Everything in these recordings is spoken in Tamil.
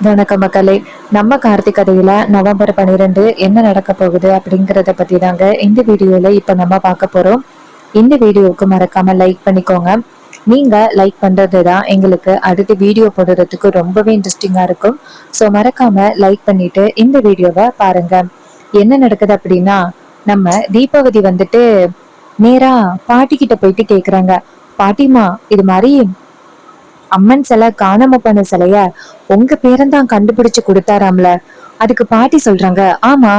வணக்கம் மக்களே. நம்ம கார்த்திக் கதையில நவம்பர் 12 என்ன நடக்க போகுது அப்படிங்கறத பத்தி தாங்க இந்த வீடியோல இப்ப நம்ம பார்க்க போறோம். இந்த வீடியோவுக்கு மறக்காம லைக் பண்ணிக்கோங்க. நீங்க லைக் பண்றது தான் எங்களுக்கு அடுத்து வீடியோ போடுறதுக்கு ரொம்பவே இன்ட்ரெஸ்டிங்கா இருக்கும். ஸோ மறக்காம லைக் பண்ணிட்டு இந்த வீடியோவை பாருங்க. என்ன நடக்குது அப்படின்னா, நம்ம தீபாவதி வந்துட்டு நேரா பாட்டி கிட்ட போயிட்டு கேக்குறாங்க. பாட்டிமா, இது மாதிரி அம்மன் சிலை காணாம போன சிலைய உங்க பேரன்தான் கண்டுபிடிச்சு கொடுத்தாராம்ல. அதுக்கு பாட்டி சொல்றாங்க, ஆமா,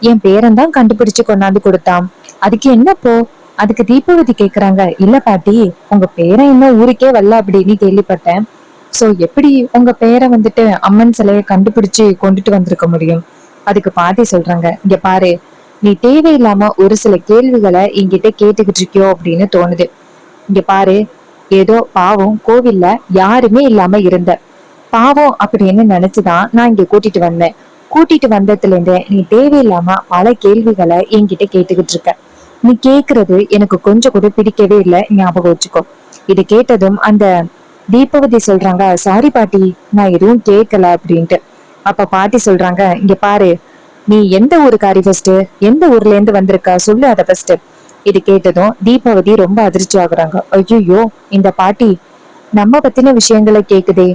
என் பேரன்தான் கண்டுபிடிச்சு கொண்டாந்து கொடுத்தான். அதுக்கு என்னப்போ? அதுக்கு தீபாவதி கேக்குறாங்க, இல்ல பாட்டி, உங்க பேரன் இன்னும் ஊருக்கே வரல அப்படின்னு கேள்விப்பட்டேன். சோ எப்படி உங்க பேரை வந்துட்டு அம்மன் சிலைய கண்டுபிடிச்சு கொண்டுட்டு வந்திருக்க முடியும்? அதுக்கு பாட்டி சொல்றாங்க, இங்க பாரு, நீ தேவையில்லாம ஒரு சில கேள்விகளை என்கிட்ட கேட்டுக்கிட்டு இருக்கியோ அப்படின்னு தோணுது. இங்க பாரு, ஏதோ பாவம் கோவில்ல யாருமே இல்லாம இருந்த பாவம் அப்படின்னு நினைச்சுதான் நான் இங்க கூட்டிட்டு வந்தேன். கூட்டிட்டு வந்ததுல இருந்தே நீ தேவையில்லாம பல கேள்விகளை என்கிட்ட கேட்டுக்கிட்டு இருக்க. நீ கேக்குறது எனக்கு கொஞ்சம் கூட பிடிக்கவே இல்லை, ஞாபகம் வச்சுக்கோ. இது கேட்டதும் அந்த தீபாவதி சொல்றாங்க, சாரி பாட்டி, நான் எதுவும் கேட்கல அப்படின்ட்டு. அப்ப பாட்டி சொல்றாங்க, இங்க பாரு, நீ எந்த ஊருக்காரி ஃபர்ஸ்ட், எந்த ஊர்ல இருந்து வந்திருக்க சொல்லு அத ஃபர்ஸ்ட். இது கேட்டதும் தீபாவதி ரொம்ப அதிர்ச்சி ஆகுறாங்க. ஐயோ, இந்த பாட்டி நம்ம பத்தின விஷயங்களை கேக்குதே,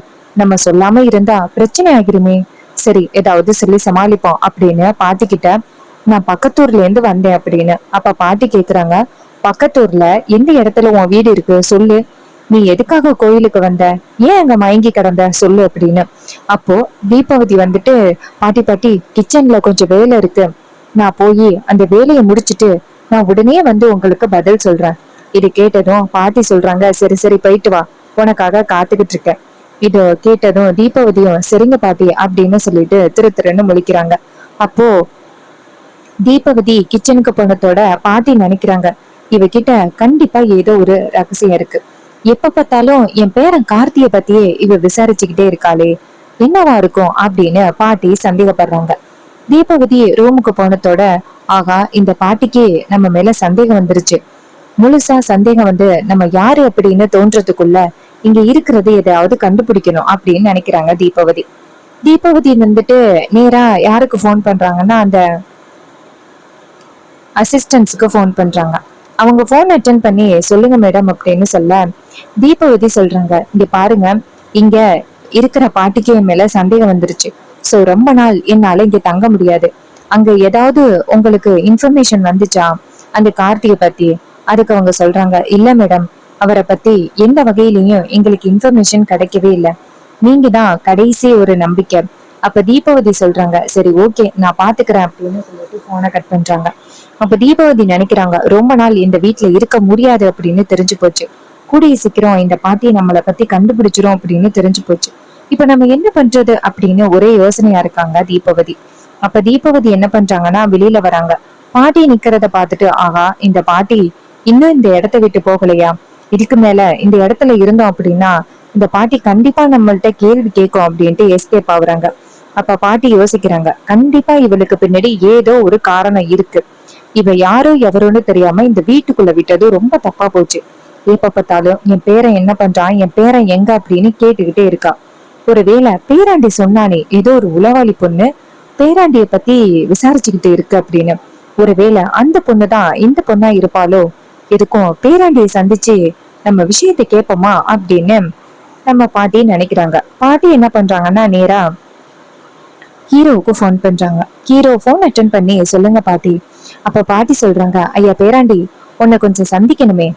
நம்ம சொல்லாம இருந்தா பிரச்சனை ஆகிருமே. சரி, ஏதாவது சொல்லி சமாளிப்போம் அப்படின்னு பாட்டி கிட்ட, நான் பக்கத்தூர்ல இருந்து வந்தேன் அப்படின்னு. அப்ப பாட்டி கேக்குறாங்க, பக்கத்தூர்ல எந்த இடத்துல உன் வீடு இருக்கு சொல்லு. நீ எதுக்காக கோயிலுக்கு வந்த, ஏன் அங்க மயங்கி கிடந்த சொல்லு அப்படின்னு. அப்போ தீபாவதி வந்துட்டு, பாட்டி பாட்டி, கிச்சன்ல கொஞ்சம் வேலை இருக்கு, நான் போய் அந்த வேலையை முடிச்சிட்டு நான் உடனே வந்து உங்களுக்கு பதில் சொல்றேன். இது கேட்டதும் பாட்டி சொல்றாங்க, சரி சரி போயிட்டு வா, உனக்காக காத்துக்கிட்டு இருக்கேன். இது கேட்டதும் தீபாவதியும் சரிங்க பாட்டி அப்படின்னு சொல்லிட்டு திரு திருன்னு முழிக்கிறாங்க. அப்போ தீபாவதி கிச்சனுக்கு போனதோட பாட்டி நினைக்கிறாங்க, இவகிட்ட கண்டிப்பா ஏதோ ஒரு ரகசியம் இருக்கு. எப்ப பார்த்தாலும் என் பேரன் கார்த்திய பத்தியே இவ விசாரிச்சுக்கிட்டே இருக்காளே, என்னவா இருக்கும் அப்படின்னு பாட்டி சந்தேகப்படுறாங்க. தீபாவதி ரூமுக்கு போனதோட, ஆகா, இந்த பாட்டிக்கு நம்ம மேல சந்தேகம் வந்துருச்சு. முழுசா சந்தேகம் வந்து நம்ம யாரு அப்படின்னு தோன்றதுக்குள்ள இங்க இருக்கிறது எதையாவது கண்டுபிடிக்கணும் அப்படின்னு நினைக்கிறாங்க தீபாவதி. தீபாவதி வந்துட்டு நேரா யாருக்கு போன் பண்றாங்கன்னா, அந்த அசிஸ்டன்ட்ஸுக்கு ஃபோன் பண்றாங்க. அவங்க ஃபோன் அட்டன் பண்ணி, சொல்லுங்க மேடம் அப்படின்னு சொல்ல, தீபாவதி சொல்றாங்க, இங்க பாருங்க, இங்க இருக்கிற பாட்டிக்கு என் மேல சந்தேகம் வந்துருச்சு. சோ ரொம்ப நாள் என்னால இங்க தங்க முடியாது. அங்க ஏதாவது உங்களுக்கு இன்ஃபர்மேஷன் வந்துச்சா அந்த கார்த்திகை பத்தி? அதுக்கு அவங்க சொல்றாங்க, இல்ல மேடம், அவரை பத்தி எந்த வகையிலயும் எங்களுக்கு இன்ஃபர்மேஷன் கிடைக்கவே இல்லை. நீங்க தான் கடைசி ஒரு நம்பிக்கை. அப்ப தீபாவதி சொல்றாங்க, சரி ஓகே, நான் பாத்துக்கிறேன் அப்படின்னு சொல்லிட்டு போனை கட் பண்றாங்க. அப்ப தீபாவதி நினைக்கிறாங்க, ரொம்ப நாள் இந்த வீட்டுல இருக்க முடியாது அப்படின்னு தெரிஞ்சு போச்சு. கூடிய சீக்கிரம் இந்த பாட்டியை நம்மளை பத்தி கண்டுபிடிச்சிரும் அப்படின்னு தெரிஞ்சு போச்சு. இப்ப நம்ம என்ன பண்றது அப்படின்னு ஒரே யோசனையா இருக்காங்க தீபாவதி. அப்ப தீபாவதி என்ன பண்றாங்கன்னா, வெளியில வராங்க. பாட்டி நிக்கிறத பாத்துட்டு, ஆஹா, இந்த பாட்டி இன்னும் இந்த இடத்த விட்டு போகலையா? இதுக்கு மேல இந்த இடத்துல இருந்தோம் அப்படின்னா இந்த பாட்டி கண்டிப்பா நம்மள்ட்ட கேள்வி கேட்கும் அப்படின்ட்டு எஸ்கேப் ஆகுறாங்க. அப்ப பாட்டி யோசிக்கிறாங்க, கண்டிப்பா இவளுக்கு பின்னாடி ஏதோ ஒரு காரணம் இருக்கு. இவ யாரோ எவரோன்னு தெரியாம இந்த வீட்டுக்குள்ள விட்டது ரொம்ப தப்பா போச்சு. எப்ப பார்த்தாலும் என் பேரன் என்ன பண்றான், என் பேரன் எங்க அப்படின்னு கேட்டுக்கிட்டே இருக்கா. ஒருவேளை பேராண்டி சொன்னானே ஏதோ ஒரு உளவாளி பொண்ணு பேராண்டிய பத்தி விசாரிச்சுக்கிட்டு இருக்கு அப்படின்னு, ஒருவேளை அந்த பொண்ணுதான் இந்த பொண்ணா இருப்பாளோ? எதுக்கும் பேராண்டியை சந்திச்சு நம்ம விஷயத்தை கேட்போமா அப்படின்னு நம்ம பாட்டி நினைக்கிறாங்க. பாட்டி என்ன பண்றாங்கன்னா, நேரா ஹீரோவுக்கு போன் பண்றாங்க. ஹீரோ போன் அட்டன் பண்ணி, சொல்லுங்க பாட்டி. அப்ப பாட்டி சொல்றாங்க, ஐயா பேராண்டி, உன்னை கொஞ்சம் சந்திக்கணுமே.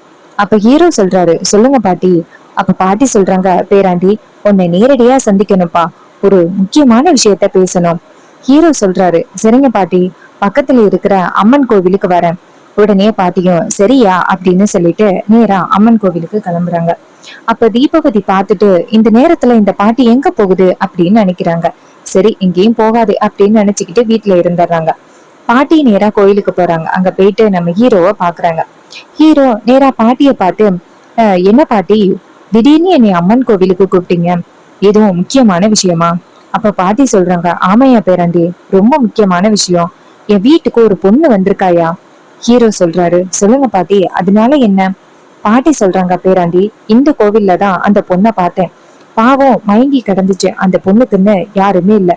அப்ப ஹீரோ சொல்றாரு, சொல்லுங்க பாட்டி. அப்ப பாட்டி சொல்றாங்க, பேராண்டி, உன்னை நேரடியா சந்திக்கணும்ப்பா, ஒரு முக்கியமான விஷயத்த பேசணும். ஹீரோ சொல்றாரு, சரிங்க பாட்டி, பக்கத்துல இருக்கிற அம்மன் கோவிலுக்கு வரேன். உடனே பாட்டியும் சரியா அப்படின்னு சொல்லிட்டு நேரா அம்மன் கோவிலுக்கு கிளம்புறாங்க. அப்ப தீபாவதி பார்த்துட்டு, இந்த நேரத்துல இந்த பாட்டி எங்க போகுது அப்படின்னு நினைக்கிறாங்க. சரி, எங்கேயும் போகாது அப்படின்னு நினைச்சுக்கிட்டு வீட்டுல இருந்துடுறாங்க. பாட்டி நேரா கோயிலுக்கு போறாங்க. அங்க போயிட்டு நம்ம ஹீரோவை பாக்குறாங்க. ஹீரோ நேரா பாட்டிய பார்த்து, என்ன பாட்டி, திடீர்னு என்னை அம்மன் கோவிலுக்கு கூப்பிட்டீங்க, எதுவும் முக்கியமான விஷயமா? அப்ப பாட்டி சொல்றாங்க, ஆமையா பேராண்டி, ரொம்ப முக்கியமான விஷயம். என் வீட்டுக்கு ஒரு பொண்ணு வந்திருக்காயா. ஹீரோ சொல்றாரு, சொல்லுங்க பாட்டி, அதனால என்ன? பாட்டி சொல்றாங்க, பேராண்டி, இந்த கோவில்ல தான் அந்த பொண்ணை பார்த்தேன். பாவம் மயங்கி கிடந்துச்சு. அந்த பொண்ணுக்குன்னு யாருமே இல்ல.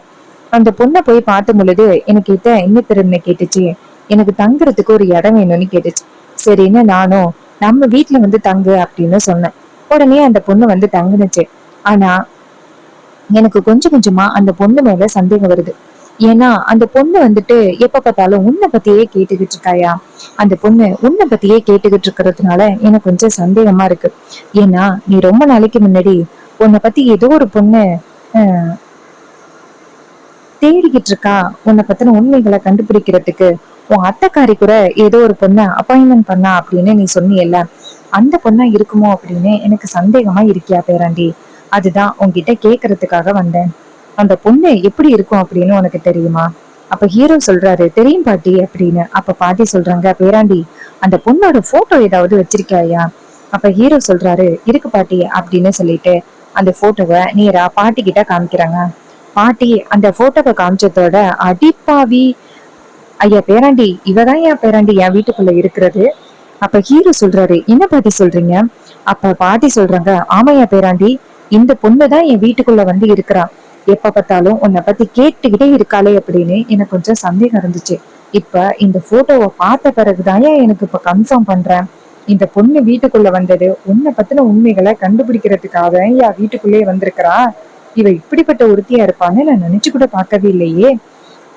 அந்த பொண்ணை போய் பார்த்த பொழுது எனக்கு என்ன திறன்னு கேட்டுச்சு. எனக்கு தங்குறதுக்கு ஒரு இடம் வேணும்னு கேட்டுச்சு. சரின்னு நானும் நம்ம வீட்டுல வந்து தங்கு அப்படின்னு சொன்னேன். உடனே அந்த பொண்ணு வந்து தங்குனுச்சு. ஆனா எனக்கு கொஞ்சம் கொஞ்சமா அந்த பொண்ணு மேல சந்தேகம் வருது. ஏன்னா அந்த பொண்ணு வந்துட்டு எப்ப பார்த்தாலும் உன்னை பத்தியே கேட்டுக்கிட்டு இருக்காயா. அந்த பொண்ணு உன்னை பத்தியே கேட்டுக்கிட்டு இருக்கிறதுனால எனக்கு கொஞ்சம் சந்தேகமா இருக்கு. ஏன்னா நீ ரொம்ப நாளைக்கு முன்னாடி உன்னை பத்தி ஏதோ ஒரு பொண்ணு ஆஹ் தேடிக்கிட்டு இருக்கா. உன்னை பத்தின உண்மைகளை கண்டுபிடிக்கிறதுக்கு உன் அத்தைக்காரி கூட ஏதோ ஒரு பொண்ண அப்பாயின்மெண்ட் பண்ணா அப்படின்னு நீ சொன்னியல்ல, அந்த பொண்ணா இருக்குமோ அப்படின்னு எனக்கு சந்தேகமா இருக்கியா பேராண்டி. அதுதான் உன்கிட்ட கேக்குறதுக்காக வந்தேன். அந்த பொண்ணு எப்படி இருக்கும் அப்படின்னு உனக்கு தெரியுமா? அப்ப ஹீரோ சொல்றாரு, தெரியும் பாட்டி அப்படின்னு. அப்ப பாட்டி சொல்றாங்க, பேராண்டி அந்த பொண்ணோட போட்டோ ஏதாவது வச்சிருக்கியா? அப்ப ஹீரோ சொல்றாரு, இருக்கு பாட்டி அப்படின்னு சொல்லிட்டு அந்த போட்டோவை நேரா பாட்டி கிட்ட காமிக்கிறாங்க. பாட்டி அந்த போட்டோவை காமிச்சதோட, அடிப்பாவி ஐயா பேராண்டி, இவதான் என் பேராண்டி என் வீட்டுக்குள்ள இருக்கிறது. அப்ப ஹீரோ சொல்றாரு, என்ன பாட்டி சொல்றீங்க? அப்ப பாட்டி சொல்றாங்க, ஆமையா பேராண்டி, இந்த பொண்ணுதான் என் வீட்டுக்குள்ள வந்து இருக்கிறா. எப்ப பார்த்தாலும் உன்னை பத்தி கேட்டுக்கிட்டே இருக்காளே அப்படின்னு எனக்கு கொஞ்சம் சந்தேகம் இருந்துச்சு. இப்ப இந்த போட்டோவை பார்த்த பிறகுதான் எனக்கு இப்ப கன்ஃபார்ம் பண்றேன். இந்த பொண்ணு வீட்டுக்குள்ள வந்தது உன்னை பத்தின உண்மைகளை கண்டுபிடிக்கிறதுக்காக என் வீட்டுக்குள்ளேயே வந்திருக்கிறா. இவ இப்படிப்பட்ட ஒருத்தியா இருப்பான்னு நான் நினைச்சு கூட பார்க்கவே இல்லையே.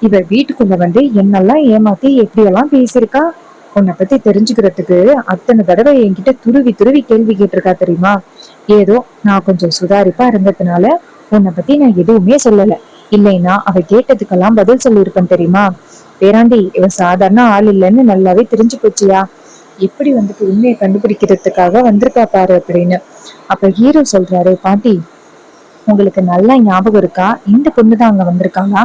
இவ வீட்டுக்குள்ள வந்து என்னெல்லாம் ஏமாத்தி எப்படியெல்லாம் பேசியிருக்கா. உன்னை பத்தி தெரிஞ்சுக்கிறதுக்கு அத்தனை தடவை என்கிட்ட துருவி துருவி கேள்வி கேட்டிருக்கா தெரியுமா. ஏதோ நான் கொஞ்சம் சுதாரிப்பா இருந்ததுனால உன்னை பத்தி நான் எதுவுமே சொல்லல. இல்லைன்னா அவ கேட்டதுக்கெல்லாம் பதில் சொல்லியிருப்பேன் தெரியுமா. பேராண்டி இவ சாதாரண ஆள் இல்லைன்னு நல்லாவே தெரிஞ்சு போச்சியா. எப்படி வந்துட்டு உண்மையை கண்டுபிடிக்கிறதுக்காக வந்திருக்கா பாரு அப்படின்னு. அப்ப ஹீரோ சொல்றாரு, பாட்டி உங்களுக்கு நல்லா ஞாபகம் இருக்கா? இந்த பொண்ணுதான் அங்க வந்திருக்காங்களா?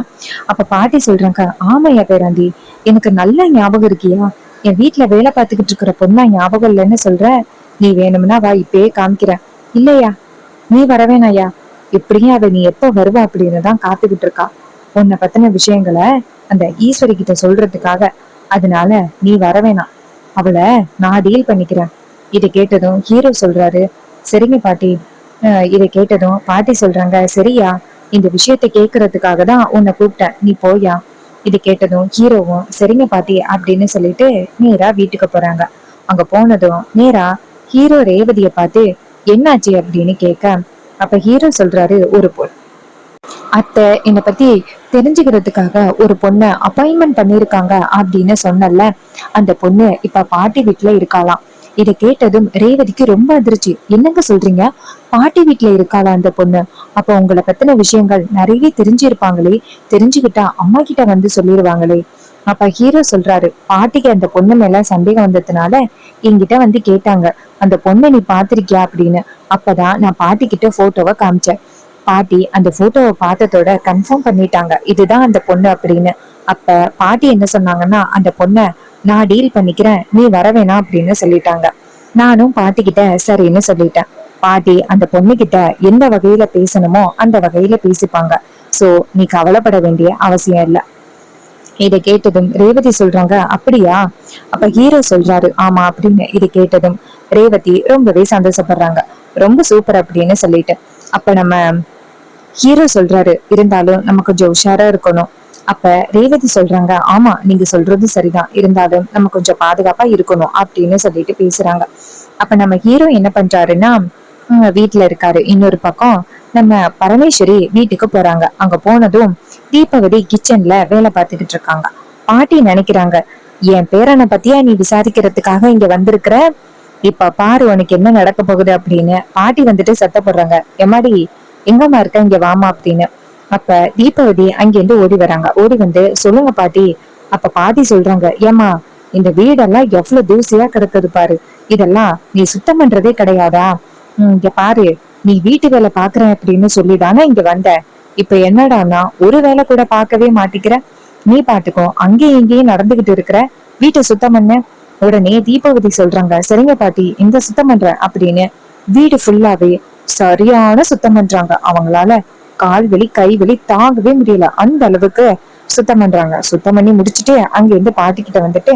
அப்ப பாட்டி சொல்றாங்க, ஆமையா பேராண்டி, எனக்கு நல்லா ஞாபகம் இருக்கியா. என் வீட்டுல வேலை பார்த்துக்கிட்டு இருக்கிற பொண்ணா ஞாபகம் இல்லைன்னு சொல்ற. நீ வேணும்னா வா, இப்பயே காமிக்கிறேன். இல்லையா, நீ வரவேணாயா. எப்படியும் அவ நீ எப்ப வருவா அப்படின்னு தான் காத்துக்கிட்டு இருக்கா, உன்னை பத்தின விஷயங்களை அந்த ஈஸ்வரி கிட்ட சொல்றதுக்காக. அதனால நீ வரவேணாம், அவளை நான் டீல் பண்ணிக்கிறேன். இதை கேட்டதும் ஹீரோ சொல்றாரு, சரிங்க பாட்டி. இதை கேட்டதும் பாட்டி சொல்றாங்க, சரியா, இந்த விஷயத்த கேக்குறதுக்காக தான் உன்னை கூப்பிட்டேன், நீ போயா. இது கேட்டதும் ஹீரோவும் சரிங்க பாட்டி அப்படின்னு சொல்லிட்டு நேரா வீட்டுக்கு போறாங்க. அங்க போனதும் நேரா ஹீரோ ரேவதிய பார்த்து என்னாச்சு அப்படின்னு கேட்க, அப்ப ஹீரோ சொல்றாரு, ஒரு அத்தை என்னை பத்தி தெரிஞ்சுக்கிறதுக்காக ஒரு பொண்ணை அப்பாயின்மெண்ட் பண்ணிருக்காங்க அப்படின்னு சொன்னல, அந்த பொண்ணு இப்ப பாட்டி வீட்டுல இருக்காளாம். இதை கேட்டதும் ரேவதிக்கு ரொம்ப அதிர்ச்சி. என்னங்க சொல்றீங்க, பாட்டி வீட்டுல இருக்காளா அந்த பொண்ணு? அப்ப உங்களை பத்தின விஷயங்கள் நிறைய தெரிஞ்சிருப்பாங்களே, தெரிஞ்சுக்கிட்டா அம்மா கிட்ட வந்து சொல்லிருவாங்களே. அப்ப ஹீரோ சொல்றாரு, பாட்டிக்கு அந்த பொண்ணு மேல சந்தேகம் வந்ததுனால என்கிட்ட வந்து கேட்டாங்க, அந்த பொண்ணை நீ பாத்திருக்கியா அப்படின்னு. அப்பதான் நான் பாட்டி கிட்ட போட்டோவை காமிச்சேன். பாட்டி அந்த போட்டோவை பார்த்ததோட கன்ஃபார்ம் பண்ணிட்டாங்க, இதுதான் அந்த பொண்ணு அப்படின்னு. அப்ப பாட்டி என்ன சொன்னாங்கன்னா, அந்த பொண்ணை நான் டீல் பண்ணிக்கிறேன், நீ வரவேணா அப்படின்னு சொல்லிட்டாங்க. நானும் பாட்டி கிட்ட சரின்னு சொல்லிட்டேன். பாட்டி அந்த பொண்ணு கிட்ட எந்த வகையில பேசணுமோ அந்த வகையில பேசிப்பாங்க. சோ நீ கவலைப்பட வேண்டிய அவசியம் இல்ல. இதை கேட்டதும் ரேவதி சொல்றாங்க, அப்படியா? அப்ப ஹீரோ சொல்றாரு, ஆமா அப்படின்னு. இதை கேட்டதும் ரேவதி ரொம்பவே சந்தோஷப்படுறாங்க. ரொம்ப சூப்பர் அப்படின்னு சொல்லிட்டு அப்ப நம்ம ஹீரோ சொல்றாரு, இருந்தாலும் நம்ம கொஞ்சம் உஷாரா இருக்கணும். அப்ப ரேவதி சொல்றாங்க, ஆமா நீங்க சொல்றது சரிதான், இருந்தாலும் நம்ம கொஞ்சம் பாதுகாப்பா இருக்கணும் அப்படின்னு சொல்லிட்டு பேசுறாங்க. அப்ப நம்ம ஹீரோ என்ன பண்றாருன்னா, வீட்டுல இருக்காரு. இன்னொரு பக்கம் நம்ம பரமேஸ்வரி வீட்டுக்கு போறாங்க. அங்க போனதும் தீபாவளி கிச்சன்ல வேலை பார்த்துக்கிட்டு இருக்காங்க. பாட்டி நினைக்கிறாங்க, என் பேரனை பத்தியா நீ விசாரிக்கிறதுக்காக இங்க வந்திருக்கிற, இப்ப பாரு உனக்கு என்ன நடக்க போகுது அப்படின்னு. பாட்டி வந்துட்டு சத்தப்படுறாங்க, எம்மாடி எங்கம்மா இருக்க, இங்க வாமா அப்படின்னு. அப்ப தீபாவளி அங்கிருந்து ஓடி வராங்க. ஓடி வந்து, சொல்லுங்க பாட்டி. அப்ப பாட்டி சொல்றாங்க, ஏமா இந்த வீடெல்லாம் எவ்வளவு தூசியா கிடக்குது பாரு, இதெல்லாம் நீ சுத்தம் பண்றதே கிடையாதா? இங்க பாரு, நீ வீட்டு வேலை பாக்குறேன் அப்படின்னு சொல்லிதானே இங்க வந்த. இப்ப என்னடான்னா ஒரு வேலை கூட பார்க்கவே மாட்டிக்கிற. நீ பாட்டுக்கும் அங்கேயும் இங்கேயும் நடந்துகிட்டு இருக்கிற, வீட்டை சுத்தம் பண்ண. உடனே தீபாவதி சொல்றாங்க, சரிங்க பாட்டி இந்த சுத்தம் பண்ற அப்படின்னு. வீடு ஃபுல்லாவே சரியான சுத்தம் பண்றாங்க. அவங்களால கால் வலி கை வலி தாங்கவே முடியல, அந்த அளவுக்கு சுத்தம் பண்றாங்க. சுத்தம் பண்ணி முடிச்சுட்டு அங்க இருந்து பாட்டி கிட்ட வந்துட்டு,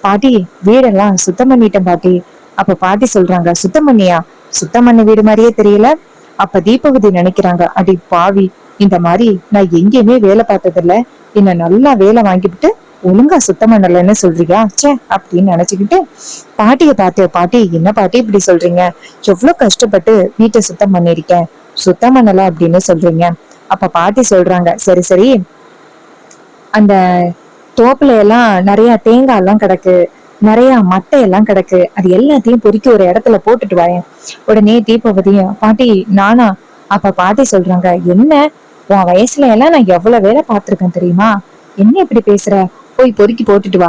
பாட்டி வீடெல்லாம் சுத்தம் பண்ணிட்டேன் பாட்டி. அப்ப பாட்டி சொல்றாங்க, சுத்தம் பண்ணியா? சுத்தம் பண்ண வீடு மாதிரியே தெரியல. அப்ப தீபவதி நினைக்கிறாங்க, அடி பாவி, இந்த மாதிரி நான் எங்கேயுமே வேலை பார்த்ததில்ல, என்ன நல்லா வேலை வாங்கிவிட்டு ஒழுங்கா சுத்தம் பண்ணலன்னு சொல்றியா ச்சே அப்படின்னு நினைச்சுக்கிட்டு பாட்டியை பார்த்து, பாட்டி என்ன பாட்டி இப்படி சொல்றீங்க, எவ்வளவு கஷ்டப்பட்டு வீட்டை சுத்தம் பண்ணிருக்கேன், சுத்தம் பண்ணல அப்படின்னு சொல்றீங்க. அப்ப பாட்டி சொல்றாங்க, சரி சரி, அந்த தோப்புல எல்லாம் நிறைய தேங்காய் எல்லாம் கிடக்கு, நிறைய மட்டை எல்லாம் கிடக்கு, அது எல்லாத்தையும் பொறுக்கி ஒரு இடத்துல போட்டுட்டு வாயேன். உடனே தீபவதியும், பாட்டி நானா? அப்ப பாட்டி சொல்றாங்க, என்ன உன் வயசுல எல்லாம் நான் எவ்வளவு வேலை பார்த்திருக்கேன் தெரியுமா, என்ன இப்படி பேசுற, போய் பொறுக்கி போட்டுட்டு வா.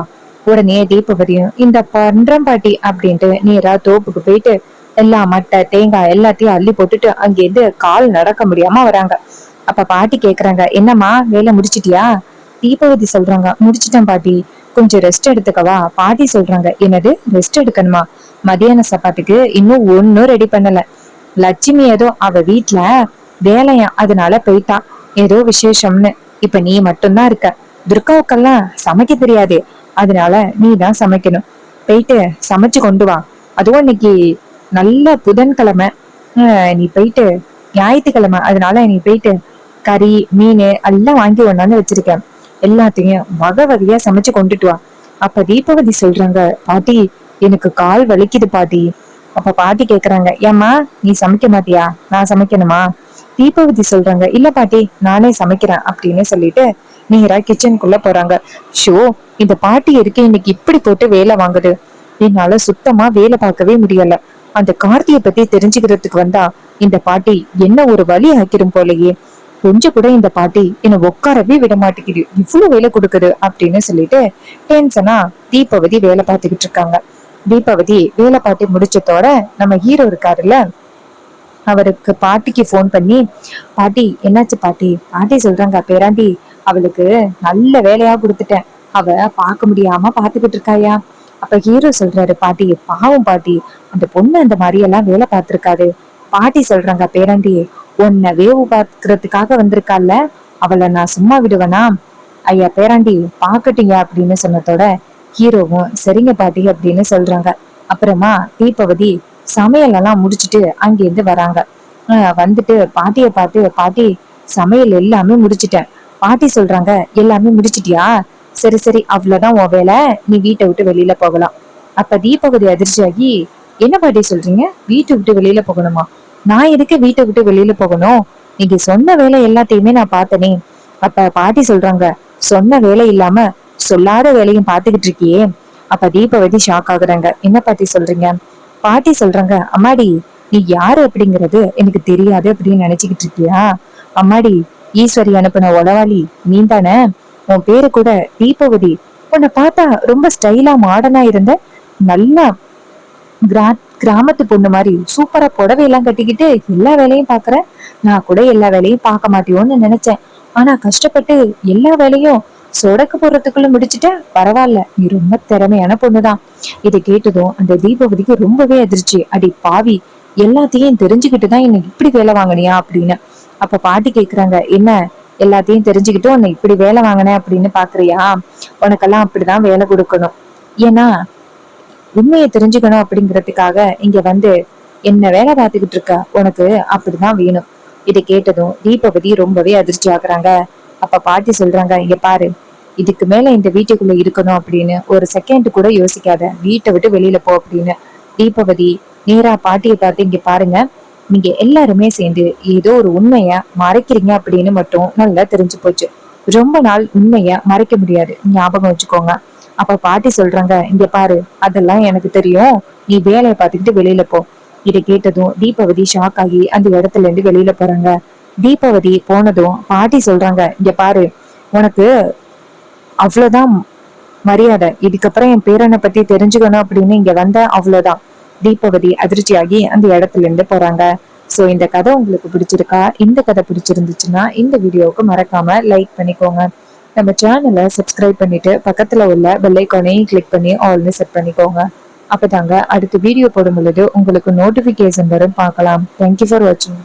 உடனே தீபவதியும் இந்த பண்றம் பாட்டி அப்படின்ட்டு நேரா தோப்புக்கு போயிட்டு எல்லா மட்டை தேங்காய் எல்லாத்தையும் அள்ளி போட்டுட்டு அங்கேருந்து கால் நடக்க முடியாம வராங்க. அப்ப பாட்டி கேக்குறாங்க, என்னம்மா வேலை முடிச்சிட்டியா? தீபவதி சொல்றாங்க, முடிச்சிட்டேன் பாட்டி, கொஞ்சம் ரெஸ்ட் எடுத்துக்கவா. பாட்டி சொல்றாங்க, என்னது ரெஸ்ட் எடுக்கணுமா, மதியான சாப்பாட்டுக்கு இன்னும் ஒன்னும் ரெடி பண்ணல, லட்சுமி ஏதோ அவ வீட்டுல வேலையா அதனால போயிட்டா, ஏதோ விசேஷம்னு, இப்ப நீ மட்டும்தான் இருக்க, துர்காவுக்கெல்லாம் சமைக்க தெரியாது, அதனால நீ தான் சமைக்கணும், போயிட்டு சமைச்சு கொண்டு வா. அதுவும் இன்னைக்கு நல்ல புதன்கிழமை, நீ போயிட்டு ஞாயிற்றுக்கிழமை, அதனால நீ போயிட்டு கறி மீன் எல்லாம் வாங்கி ஒண்ணாந்து வச்சிருக்கேன், எல்லாத்தையும் வகை வகையா சமைச்சு கொண்டுட்டு வா. அப்ப தீபவதி சொல்றாங்க, பாட்டி எனக்கு கால் வலிக்குது பாட்டி. அப்ப பாட்டி கேக்குறாங்க, ஏம்மா நீ சமைக்க மாட்டியா, நான் சமைக்கணுமா? தீபவதி சொல்றாங்க, இல்ல பாட்டி நானே சமைக்கிறேன் அப்படின்னு சொல்லிட்டு நேரா கிச்சனுக்குள்ள போறாங்க. ஷோ, இந்த பாட்டி இருக்கு இன்னைக்கு இப்படி போட்டு வேலை வாங்குது, என்னால சுத்தமா வேலை பார்க்கவே முடியல. அந்த கார்த்தியை பத்தி தெரிஞ்சுக்கிறதுக்கு வந்தா இந்த பாட்டி என்ன ஒரு வழி ஆக்கிரும் போலயே, கொஞ்சம் கூட இந்த பாட்டி என்ன உட்காரவே விட மாட்டேங்குது, இவ்வளவு வேலை கொடுக்குது அப்படின்னு சொல்லிட்டு டென்ஷனா தீபவதி வேலை பார்த்துக்கிட்டு இருக்காங்க. தீபவதி வேலை பார்த்து முடிச்சதோட நம்ம ஹீரோ இருக்காருல்ல, அவருக்கு பாட்டிக்கு போன் பண்ணி, பாட்டி என்னாச்சு பாட்டி? பாட்டி சொல்றாங்க, பேராண்டி அவளுக்கு நல்ல வேலையா கொடுத்துட்டேன், அவ பார்க்க முடியாம பாத்துக்கிட்டு இருக்காயா. அப்ப ஹீரோ சொல்றாரு, பாட்டி பாவம் பாட்டி, அந்த பொண்ணு அந்த மாதிரி எல்லாம் வேலை பார்த்திருக்காது. பாட்டி சொல்றாங்க, பேராண்டி உன்னை வேவு பார்க்கறதுக்காக வந்திருக்கால, அவளை நான் சும்மா விடுவேனா? ஐயா பேராண்டி பாக்கட்டீங்க அப்படின்னு சொன்னதோட ஹீரோவும் சரிங்க பாட்டி அப்படின்னு சொல்றாங்க. அப்புறமா தீபவதி சமையல் எல்லாம் முடிச்சுட்டு அங்கிருந்து வராங்க. வந்துட்டு பாட்டிய பார்த்து, பாட்டி சமையல் எல்லாமே முடிச்சிட்டேன். பாட்டி சொல்றாங்க, எல்லாமே முடிச்சிட்டியா, சரி சரி அவ்வளவுதான் உன் வேலை, நீ வீட்டை விட்டு வெளியில போகலாம். அப்ப தீபவதி அதிர்ச்சியாகி, என்ன பாட்டி சொல்றீங்க, வீட்டை விட்டு வெளியில போகணுமா? நான் எதுக்கு வீட்டை விட்டு வெளியில போகணும், நீங்க சொன்ன வேலை எல்லாத்தையுமே நான் பார்த்தனே. அப்ப பாட்டி சொல்றாங்க, சொன்ன வேலை இல்லாம சொல்லாத வேலையும் பாத்துக்கிட்டு இருக்கியே. அப்ப தீபவதி ஷாக் ஆகுறாங்க, என்ன பாட்டி சொல்றீங்க? பாட்டி சொல்றாங்க, அம்மாடி நீ யாரு அப்படிங்கறது எனக்கு தெரியாது அப்படின்னு நினைச்சுக்கிட்டு இருக்கியா? அம்மாடி ஈஸ்வரி அனுப்பின உளவாளி நீ தானே, உன் பேரு கூட தீபவதி, உன்னை பார்த்தா ரொம்ப ஸ்டைலா மாடர்னா இருந்த, நல்லா கிராமத்து பொண்ணு மாதிரி சூப்பரா புடவை எல்லாம் கட்டிக்கிட்டு எல்லா வேலையும் பாக்குற, நான் கூட எல்லா வேலையும் பார்க்க மாட்டியோன்னு நினைச்சேன், ஆனா கஷ்டப்பட்டு எல்லா வேலையும் சொடக்கு போடுறதுக்குள்ள முடிச்சுட்ட, பரவாயில்ல நீ ரொம்ப திறமையான பொண்ணுதான். இதை கேட்டதும் அந்த தீபவதிக்கு ரொம்பவே அதிர்ச்சி, அடி பாவி எல்லாத்தையும் தெரிஞ்சுக்கிட்டுதான் என்ன இப்படி வேலை வாங்கினியா அப்படின்னு. அப்ப பாட்டி கேக்குறாங்க, என்ன எல்லாத்தையும் தெரிஞ்சுக்கிட்டு உன்னை இப்படி வேலை வாங்கினேன் அப்படின்னு பாக்குறியா? உனக்கெல்லாம் அப்படிதான் வேலை கொடுக்கணும், ஏன்னா உண்மையை தெரிஞ்சுக்கணும் அப்படிங்கறதுக்காக இங்க வந்து என்ன வேலை பார்த்துக்கிட்டு இருக்க, உனக்கு அப்படிதான் வேணும். இதை கேட்டதும் தீபவதி ரொம்பவே அதிர்ச்சி ஆகுறாங்க. அப்ப பாட்டி சொல்றாங்க, இங்க பாரு, இதுக்கு மேல இந்த வீட்டுக்குள்ள இருக்கணும் அப்படின்னு ஒரு செகண்ட் கூட யோசிக்காத, வீட்டை விட்டு வெளியில போ அப்படின்னு. தீபவதி நேரா பாட்டியை பார்த்து, இங்க பாருங்க, நீங்க எல்லாருமே சேர்ந்து ஏதோ ஒரு உண்மைய மறைக்கிறீங்க அப்படின்னு மட்டும் நல்லா தெரிஞ்சு போச்சு, ரொம்ப நாள் உண்மைய மறைக்க முடியாது, ஞாபகம் வச்சுக்கோங்க. அப்ப பாட்டி சொல்றாங்க, இங்க பாரு, அதெல்லாம் எனக்கு தெரியும், நீ வேலையை பார்த்துக்கிட்டு வெளியில போ. இதை கேட்டதும் தீபவதி ஷாக் ஆகி அந்த இடத்துல இருந்து வெளியில போறாங்க. தீபவதி போனதும் பாட்டி சொல்றாங்க, இங்க பாரு, உனக்கு அவ்வளவுதான் மரியாதை, இதுக்கப்புறம் என் பேரனை பத்தி தெரிஞ்சுக்கணும் அப்படின்னு இங்க வந்த அவ்வளவுதான். தீபவதி அதிர்ச்சியாகி அந்த இடத்துல இருந்து போறாங்க. சோ இந்த கதை உங்களுக்கு பிடிச்சிருக்கா? இந்த கதை பிடிச்சிருந்துச்சுன்னா இந்த வீடியோவுக்கு மறக்காம லைக் பண்ணிக்கோங்க. நம்ம சேனலை சப்ஸ்கிரைப் பண்ணிட்டு பக்கத்துல உள்ள பெல் ஐகானையும் கிளிக் பண்ணி ஆல்னு செட் பண்ணிக்கோங்க. அப்பதாங்க அடுத்த வீடியோ போடும் பொழுது உங்களுக்கு நோட்டிபிகேஷன் வரும், பார்க்கலாம். தேங்க்யூ ஃபார் வாட்சிங்.